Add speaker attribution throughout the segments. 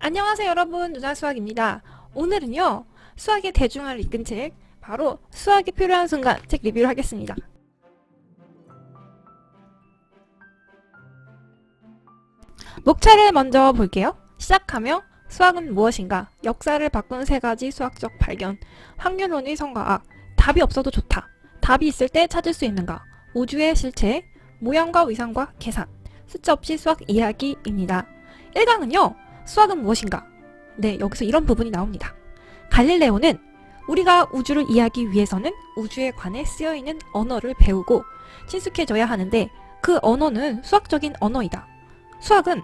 Speaker 1: 안녕하세요 여러분, 누나수학입니다. 오늘은요 수학의 대중화를 이끈 책, 바로 수학이 필요한 순간 책 리뷰를 하겠습니다. 목차를 먼저 볼게요. 시작하며 수학은 무엇인가, 역사를 바꾼 세 가지 수학적 발견, 확률론의 성과학, 답이 없어도 좋다, 답이 있을 때 찾을 수 있는가, 우주의 실체, 모양과 위상과 계산, 숫자 없이 수학 이야기입니다. 1강은요 수학은 무엇인가? 네, 여기서 이런 부분이 나옵니다. 갈릴레오는 우리가 우주를 이해하기 위해서는 우주에 관해 쓰여있는 언어를 배우고 친숙해져야 하는데 그 언어는 수학적인 언어이다. 수학은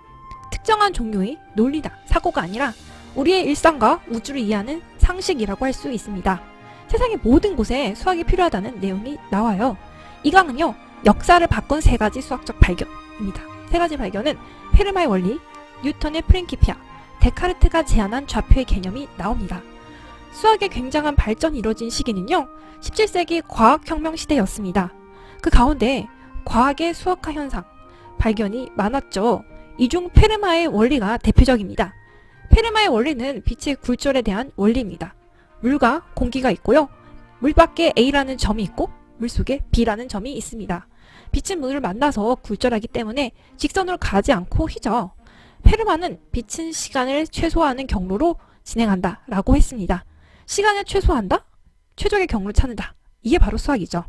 Speaker 1: 특정한 종류의 논리다, 사고가 아니라 우리의 일상과 우주를 이해하는 상식이라고 할 수 있습니다. 세상의 모든 곳에 수학이 필요하다는 내용이 나와요. 이 강은요 역사를 바꾼 세 가지 수학적 발견입니다. 세 가지 발견은 페르마의 원리, 뉴턴의 프린키피아, 데카르트가 제안한 좌표의 개념이 나옵니다. 수학의 굉장한 발전이 이뤄진 시기는요 17세기 과학혁명 시대였습니다. 그 가운데 과학의 수학화 현상, 발견이 많았죠. 이 중 페르마의 원리가 대표적입니다. 페르마의 원리는 빛의 굴절에 대한 원리입니다. 물과 공기가 있고요, 물 밖에 A라는 점이 있고 물 속에 B라는 점이 있습니다. 빛은 물을 만나서 굴절하기 때문에 직선으로 가지 않고 휘죠. 페르마는 빛은 시간을 최소화하는 경로로 진행한다 라고 했습니다. 시간을 최소화한다? 최적의 경로를 찾는다. 이게 바로 수학이죠.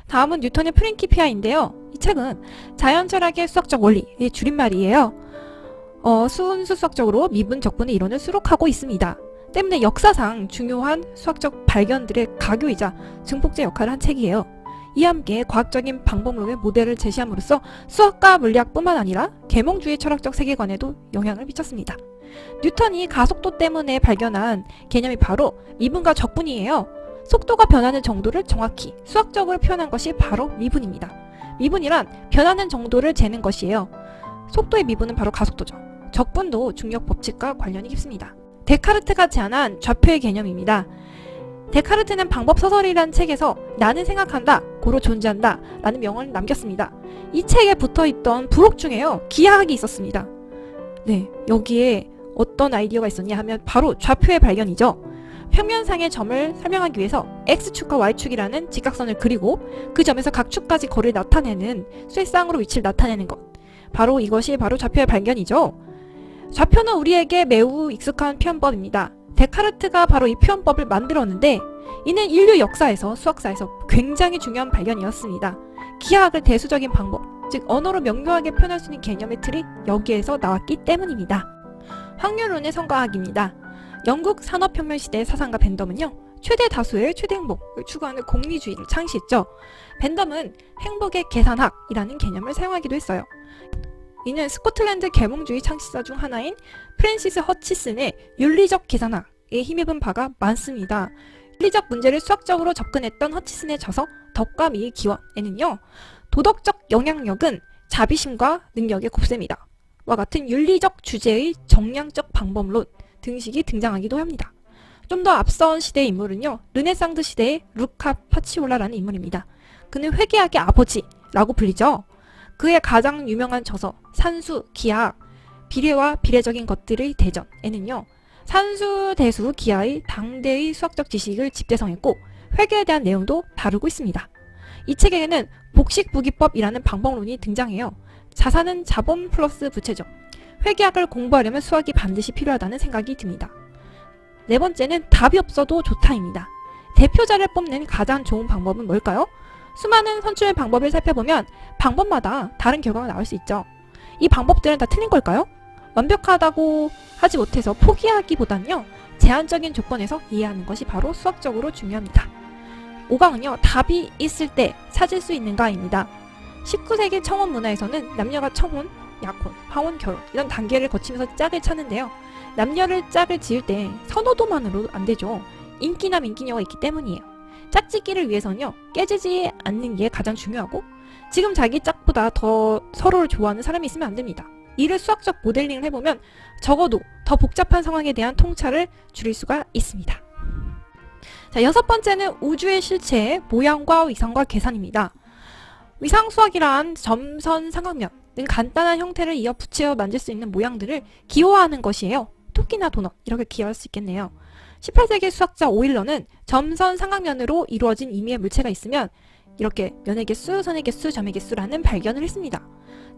Speaker 1: 다음은 뉴턴의 프린키피아인데요. 이 책은 자연철학의 수학적 원리의 줄임말이에요. 순수 수학적으로 미분, 적분의 이론을 수록하고 있습니다. 때문에 역사상 중요한 수학적 발견들의 가교이자 증폭제 역할을 한 책이에요. 이와 함께 과학적인 방법론의 모델을 제시함으로써 수학과 물리학뿐만 아니라 계몽주의 철학적 세계관에도 영향을 미쳤습니다. 뉴턴이 가속도 때문에 발견한 개념이 바로 미분과 적분이에요. 속도가 변하는 정도를 정확히 수학적으로 표현한 것이 바로 미분입니다. 미분이란 변하는 정도를 재는 것이에요. 속도의 미분은 바로 가속도죠. 적분도 중력 법칙과 관련이 깊습니다. 데카르트가 제안한 좌표의 개념입니다. 데카르트는 방법서설이라는 책에서 나는 생각한다, 고로 존재한다 라는 명언을 남겼습니다. 이 책에 붙어있던 부록 중에요 기하학이 있었습니다. 네, 여기에 어떤 아이디어가 있었냐 하면 바로 좌표의 발견이죠. 평면상의 점을 설명하기 위해서 X축과 Y축이라는 직각선을 그리고 그 점에서 각 축까지 거리를 나타내는 쇠쌍으로 위치를 나타내는 것, 바로 이것이 바로 좌표의 발견이죠. 좌표는 우리에게 매우 익숙한 표현법입니다. 데카르트가 바로 이 표현법을 만들었는데 이는 인류 역사에서, 수학사에서 굉장히 중요한 발견이었습니다. 기하학을 대수적인 방법, 즉 언어로 명료하게 표현할 수 있는 개념의 틀이 여기에서 나왔기 때문입니다. 확률론의 성과학입니다. 영국 산업혁명 시대의 사상가 벤덤은요 최대 다수의 최대 행복을 추구하는 공리주의를 창시했죠. 벤덤은 행복의 계산학이라는 개념을 사용하기도 했어요. 이는 스코틀랜드 계몽주의 창시자 중 하나인 프랜시스 허치슨의 윤리적 계산학에 힘입은 바가 많습니다. 윤리적 문제를 수학적으로 접근했던 허치슨의 저서 덕과 미의 기원에는요 도덕적 영향력은 자비심과 능력의 곱셈이다 와 같은 윤리적 주제의 정량적 방법론 등식이 등장하기도 합니다. 좀 더 앞선 시대의 인물은요 르네상스 시대의 루카 파치올라라는 인물입니다. 그는 회계학의 아버지라고 불리죠. 그의 가장 유명한 저서 산수, 기하학, 비례와 비례적인 것들의 대전에는요 산수, 대수, 기하의 당대의 수학적 지식을 집대성했고 회계에 대한 내용도 다루고 있습니다. 이 책에는 복식부기법이라는 방법론이 등장해요. 자산은 자본 플러스 부채죠. 회계학을 공부하려면 수학이 반드시 필요하다는 생각이 듭니다. 네 번째는 답이 없어도 좋다입니다. 대표자를 뽑는 가장 좋은 방법은 뭘까요? 수많은 선출 방법을 살펴보면 방법마다 다른 결과가 나올 수 있죠. 이 방법들은 다 틀린 걸까요? 완벽하다고 하지 못해서 포기하기보다는요 제한적인 조건에서 이해하는 것이 바로 수학적으로 중요합니다. 5강은요 답이 있을 때 찾을 수 있는가입니다. 19세기 청혼 문화에서는 남녀가 청혼, 약혼, 화혼, 결혼 이런 단계를 거치면서 짝을 찾는데요. 남녀를 짝을 지을 때 선호도만으로 안 되죠. 인기나 민기녀가 있기 때문이에요. 짝짓기를 위해서는요 깨지지 않는 게 가장 중요하고 지금 자기 짝보다 더 서로를 좋아하는 사람이 있으면 안 됩니다. 이를 수학적 모델링을 해보면 적어도 더 복잡한 상황에 대한 통찰을 줄일 수가 있습니다. 자, 여섯 번째는 우주의 실체의 모양과 위상과 계산입니다. 위상수학이란 점선, 삼각면 등 간단한 형태를 이어 붙여 만들 수 있는 모양들을 기호화하는 것이에요. 토끼나 도넛 이렇게 기여할 수 있겠네요. 18세기 수학자 오일러는 점선 삼각면으로 이루어진 임의의 물체가 있으면 이렇게 면의 개수, 선의 개수, 점의 개수라는 발견을 했습니다.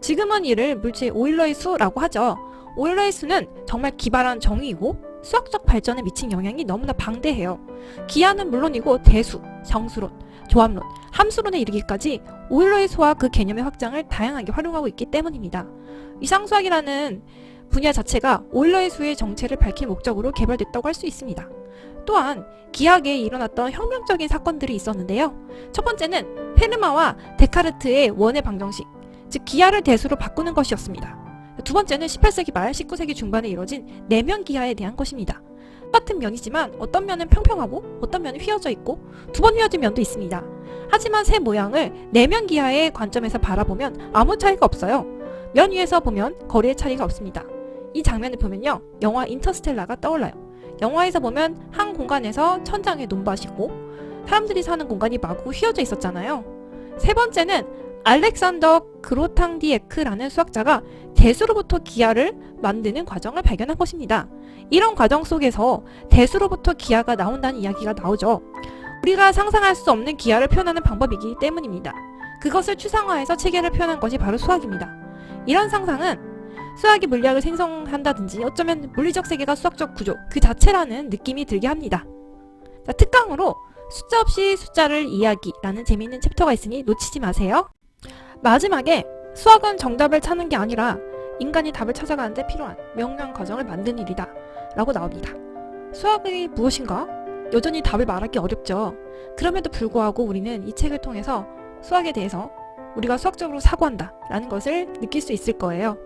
Speaker 1: 지금은 이를 물체의 오일러의 수라고 하죠. 오일러의 수는 정말 기발한 정의이고 수학적 발전에 미친 영향이 너무나 방대해요. 기하는 물론이고 대수, 정수론, 조합론, 함수론에 이르기까지 오일러의 수와 그 개념의 확장을 다양하게 활용하고 있기 때문입니다. 위상수학이라는 분야 자체가 오일러의 수의 정체를 밝힐 목적으로 개발됐다고 할 수 있습니다. 또한 기하계에 일어났던 혁명적인 사건들이 있었는데요. 첫 번째는 페르마와 데카르트의 원의 방정식, 즉 기하를 대수로 바꾸는 것이었습니다. 두 번째는 18세기 말 19세기 중반에 이뤄진 내면 기하에 대한 것입니다. 똑같은 면이지만 어떤 면은 평평하고 어떤 면은 휘어져 있고 두 번 휘어진 면도 있습니다. 하지만 새 모양을 내면 기하의 관점에서 바라보면 아무 차이가 없어요. 면 위에서 보면 거리의 차이가 없습니다. 이 장면을 보면요, 영화 인터스텔라가 떠올라요. 영화에서 보면 한 공간에서 천장에 논밭이 있고 사람들이 사는 공간이 마구 휘어져 있었잖아요. 세 번째는 알렉산더 그로탕디에크라는 수학자가 대수로부터 기하를 만드는 과정을 발견한 것입니다. 이런 과정 속에서 대수로부터 기하가 나온다는 이야기가 나오죠. 우리가 상상할 수 없는 기하를 표현하는 방법이기 때문입니다. 그것을 추상화해서 체계를 표현한 것이 바로 수학입니다. 이런 상상은 수학이 물리학을 생성한다든지 어쩌면 물리적 세계가 수학적 구조 그 자체라는 느낌이 들게 합니다. 자, 특강으로 숫자 없이 숫자를 이야기라는 재미있는 챕터가 있으니 놓치지 마세요. 마지막에 수학은 정답을 찾는 게 아니라 인간이 답을 찾아가는 데 필요한 명료한 과정을 만드는 일이다 라고 나옵니다. 수학이 무엇인가? 여전히 답을 말하기 어렵죠. 그럼에도 불구하고 우리는 이 책을 통해서 수학에 대해서 우리가 수학적으로 사고한다 라는 것을 느낄 수 있을 거예요.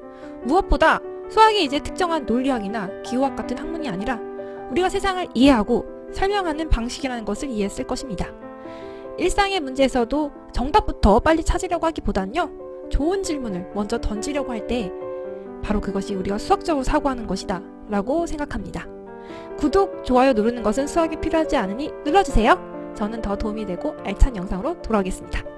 Speaker 1: 무엇보다 수학이 이제 특정한 논리학이나 기호학 같은 학문이 아니라 우리가 세상을 이해하고 설명하는 방식이라는 것을 이해했을 것입니다. 일상의 문제에서도 정답부터 빨리 찾으려고 하기보다는요, 좋은 질문을 먼저 던지려고 할 때 바로 그것이 우리가 수학적으로 사고하는 것이다 라고 생각합니다. 구독, 좋아요 누르는 것은 수학이 필요하지 않으니 눌러주세요. 저는 더 도움이 되고 알찬 영상으로 돌아오겠습니다.